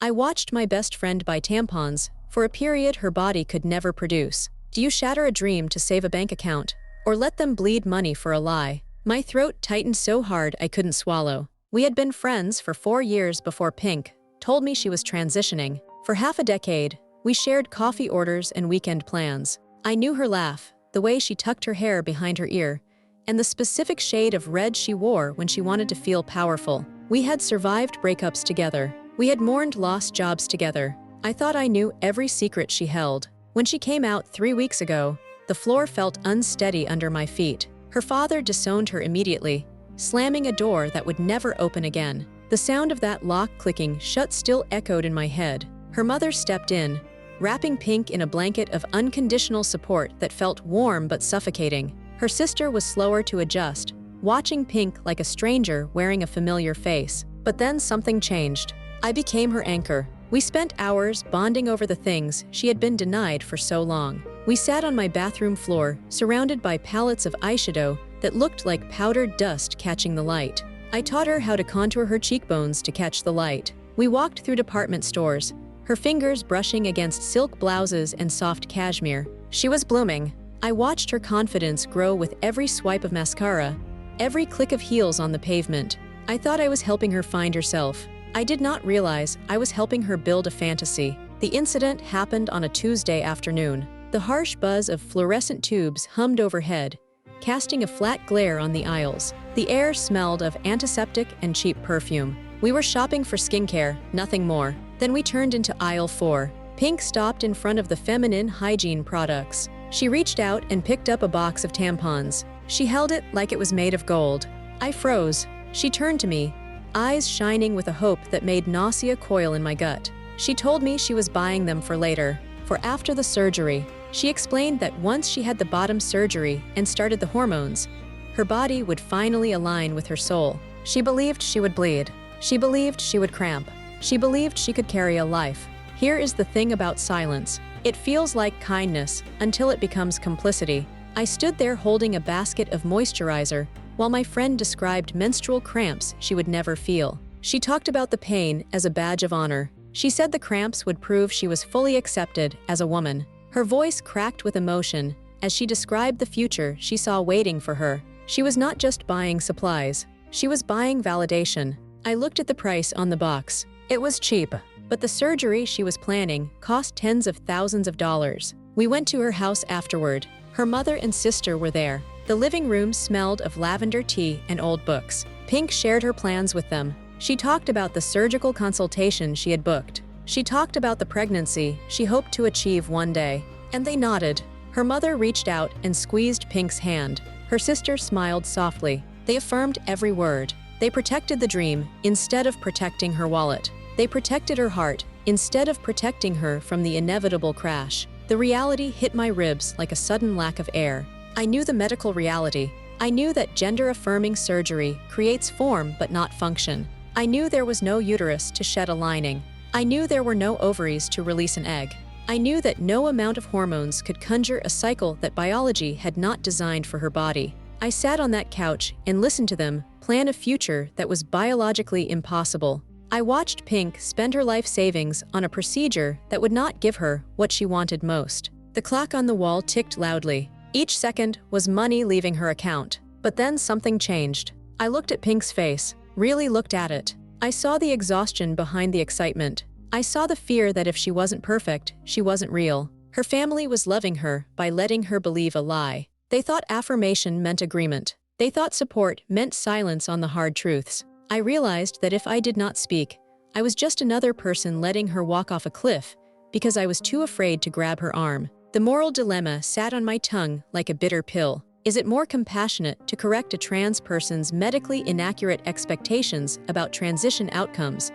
I watched my best friend buy tampons for a period her body could never produce. Do you shatter a dream to save a bank account, or let them bleed money for a lie? My throat tightened so hard I couldn't swallow. We had been friends for 4 years before Pink told me she was transitioning. For half a decade, we shared coffee orders and weekend plans. I knew her laugh, the way she tucked her hair behind her ear, and the specific shade of red she wore when she wanted to feel powerful. We had survived breakups together. We had mourned lost jobs together. I thought I knew every secret she held. When she came out 3 weeks ago, the floor felt unsteady under my feet. Her father disowned her immediately, slamming a door that would never open again. The sound of that lock clicking shut still echoed in my head. Her mother stepped in, wrapping Pink in a blanket of unconditional support that felt warm but suffocating. Her sister was slower to adjust, watching Pink like a stranger wearing a familiar face. But then something changed. I became her anchor. We spent hours bonding over the things she had been denied for so long. We sat on my bathroom floor, surrounded by palettes of eyeshadow that looked like powdered dust catching the light. I taught her how to contour her cheekbones to catch the light. We walked through department stores, her fingers brushing against silk blouses and soft cashmere. She was blooming. I watched her confidence grow with every swipe of mascara, every click of heels on the pavement. I thought I was helping her find herself. I did not realize I was helping her build a fantasy. The incident happened on a Tuesday afternoon. The harsh buzz of fluorescent tubes hummed overhead, casting a flat glare on the aisles. The air smelled of antiseptic and cheap perfume. We were shopping for skincare, nothing more. Then we turned into aisle 4. Pink stopped in front of the feminine hygiene products. She reached out and picked up a box of tampons. She held it like it was made of gold. I froze. She turned to me, eyes shining with a hope that made nausea coil in my gut. She told me she was buying them for later, for after the surgery. She explained that once she had the bottom surgery and started the hormones, her body would finally align with her soul. She believed she would bleed. She believed she would cramp. She believed she could carry a life. Here is the thing about silence. It feels like kindness until it becomes complicity. I stood there holding a basket of moisturizer while my friend described menstrual cramps she would never feel. She talked about the pain as a badge of honor. She said the cramps would prove she was fully accepted as a woman. Her voice cracked with emotion as she described the future she saw waiting for her. She was not just buying supplies. She was buying validation. I looked at the price on the box. It was cheap, but the surgery she was planning cost tens of thousands of dollars. We went to her house afterward. Her mother and sister were there. The living room smelled of lavender tea and old books. Pink shared her plans with them. She talked about the surgical consultation she had booked. She talked about the pregnancy she hoped to achieve one day. And they nodded. Her mother reached out and squeezed Pink's hand. Her sister smiled softly. They affirmed every word. They protected the dream instead of protecting her wallet. They protected her heart instead of protecting her from the inevitable crash. The reality hit my ribs like a sudden lack of air. I knew the medical reality. I knew that gender-affirming surgery creates form but not function. I knew there was no uterus to shed a lining. I knew there were no ovaries to release an egg. I knew that no amount of hormones could conjure a cycle that biology had not designed for her body. I sat on that couch and listened to them plan a future that was biologically impossible. I watched Pink spend her life savings on a procedure that would not give her what she wanted most. The clock on the wall ticked loudly. Each second was money leaving her account. But then something changed. I looked at Pink's face, really looked at it. I saw the exhaustion behind the excitement. I saw the fear that if she wasn't perfect, she wasn't real. Her family was loving her by letting her believe a lie. They thought affirmation meant agreement. They thought support meant silence on the hard truths. I realized that if I did not speak, I was just another person letting her walk off a cliff because I was too afraid to grab her arm. The moral dilemma sat on my tongue like a bitter pill. Is it more compassionate to correct a trans person's medically inaccurate expectations about transition outcomes,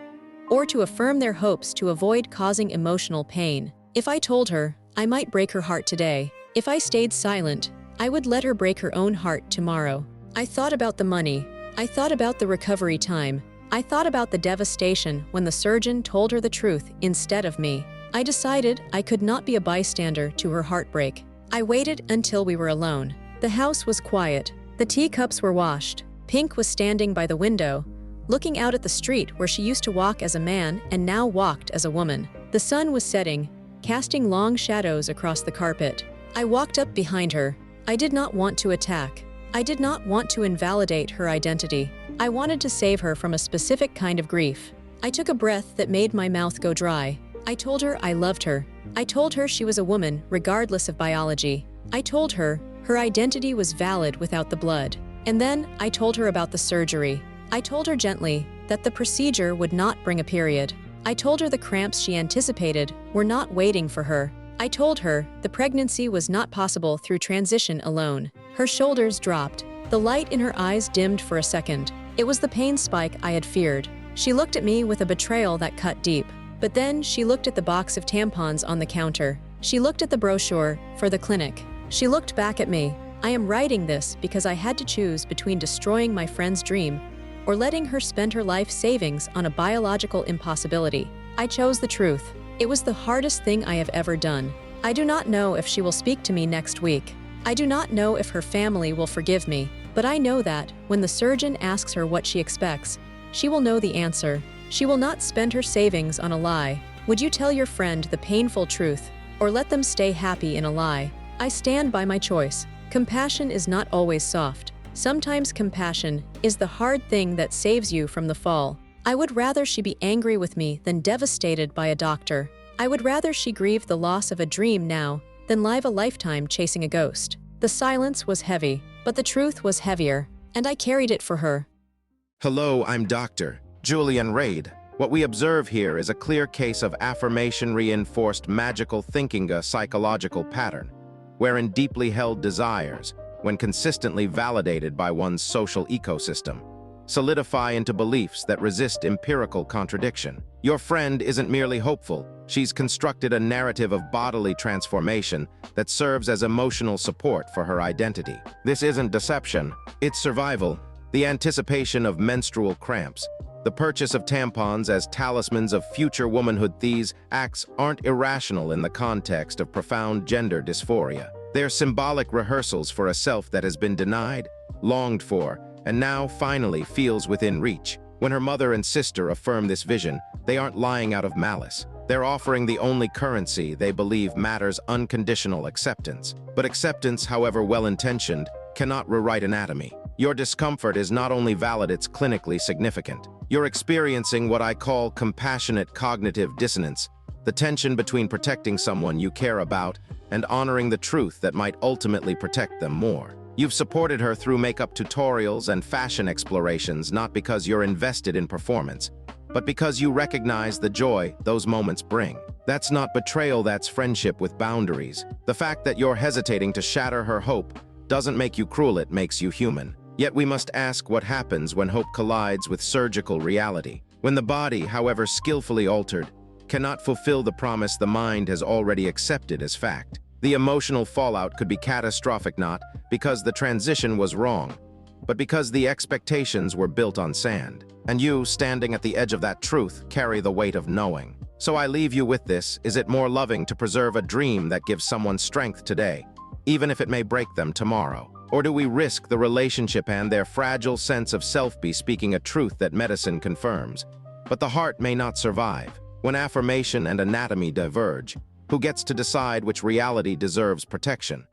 or to affirm their hopes to avoid causing emotional pain? If I told her, I might break her heart today. If I stayed silent, I would let her break her own heart tomorrow. I thought about the money. I thought about the recovery time. I thought about the devastation when the surgeon told her the truth instead of me. I decided I could not be a bystander to her heartbreak. I waited until we were alone. The house was quiet. The teacups were washed. Pink was standing by the window, looking out at the street where she used to walk as a man and now walked as a woman. The sun was setting, casting long shadows across the carpet. I walked up behind her. I did not want to attack. I did not want to invalidate her identity. I wanted to save her from a specific kind of grief. I took a breath that made my mouth go dry. I told her I loved her. I told her she was a woman, regardless of biology. I told her her identity was valid without the blood. And then I told her about the surgery. I told her gently that the procedure would not bring a period. I told her the cramps she anticipated were not waiting for her. I told her the pregnancy was not possible through transition alone. Her shoulders dropped. The light in her eyes dimmed for a second. It was the pain spike I had feared. She looked at me with a betrayal that cut deep. But then she looked at the box of tampons on the counter. She looked at the brochure for the clinic. She looked back at me. I am writing this because I had to choose between destroying my friend's dream or letting her spend her life savings on a biological impossibility. I chose the truth. It was the hardest thing I have ever done. I do not know if she will speak to me next week. I do not know if her family will forgive me, but I know that when the surgeon asks her what she expects, she will know the answer. She will not spend her savings on a lie. Would you tell your friend the painful truth or let them stay happy in a lie? I stand by my choice. Compassion is not always soft. Sometimes compassion is the hard thing that saves you from the fall. I would rather she be angry with me than devastated by a doctor. I would rather she grieve the loss of a dream now than live a lifetime chasing a ghost. The silence was heavy, but the truth was heavier, and I carried it for her. Hello, I'm Dr. Julian Reed. What we observe here is a clear case of affirmation-reinforced magical thinking, a psychological pattern, wherein deeply held desires, when consistently validated by one's social ecosystem, solidify into beliefs that resist empirical contradiction. Your friend isn't merely hopeful, she's constructed a narrative of bodily transformation that serves as emotional support for her identity. This isn't deception, it's survival. The anticipation of menstrual cramps, the purchase of tampons as talismans of future womanhood. These acts aren't irrational in the context of profound gender dysphoria. They're symbolic rehearsals for a self that has been denied, longed for, and now finally feels within reach. When her mother and sister affirm this vision, they aren't lying out of malice. They're offering the only currency they believe matters: unconditional acceptance. But acceptance, however well-intentioned, cannot rewrite anatomy. Your discomfort is not only valid, it's clinically significant. You're experiencing what I call compassionate cognitive dissonance, the tension between protecting someone you care about and honoring the truth that might ultimately protect them more. You've supported her through makeup tutorials and fashion explorations, not because you're invested in performance, but because you recognize the joy those moments bring. That's not betrayal, that's friendship with boundaries. The fact that you're hesitating to shatter her hope doesn't make you cruel, it makes you human. Yet we must ask what happens when hope collides with surgical reality. When the body, however skillfully altered, cannot fulfill the promise the mind has already accepted as fact. The emotional fallout could be catastrophic, not because the transition was wrong, but because the expectations were built on sand. And you, standing at the edge of that truth, carry the weight of knowing. So I leave you with this: is it more loving to preserve a dream that gives someone strength today, even if it may break them tomorrow? Or do we risk the relationship and their fragile sense of self be speaking a truth that medicine confirms, but the heart may not survive? When affirmation and anatomy diverge, who gets to decide which reality deserves protection?